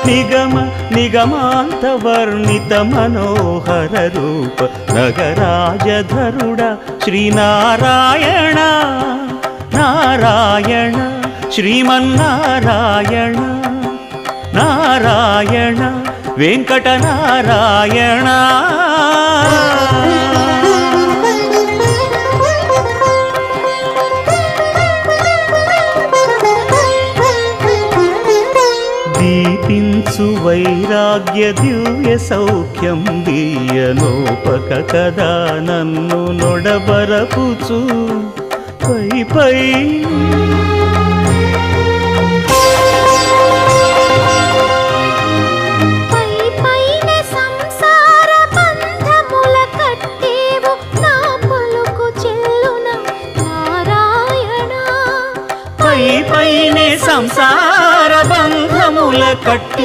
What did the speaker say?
నిగమ నిగమాంత వర్ణిత మనోహర రూప నగరాజధరుడ శ్రీనారాయణ నారాయణ శ్రీమన్నారాయణ నారాయణ వెంకటనారాయణ. దీపించు వైరాగ్య దివ్య సౌఖ్యం దీయనోపక కదా నన్ను నొడబరపుచు పై పై పైనే సంసార బంధముల కట్టి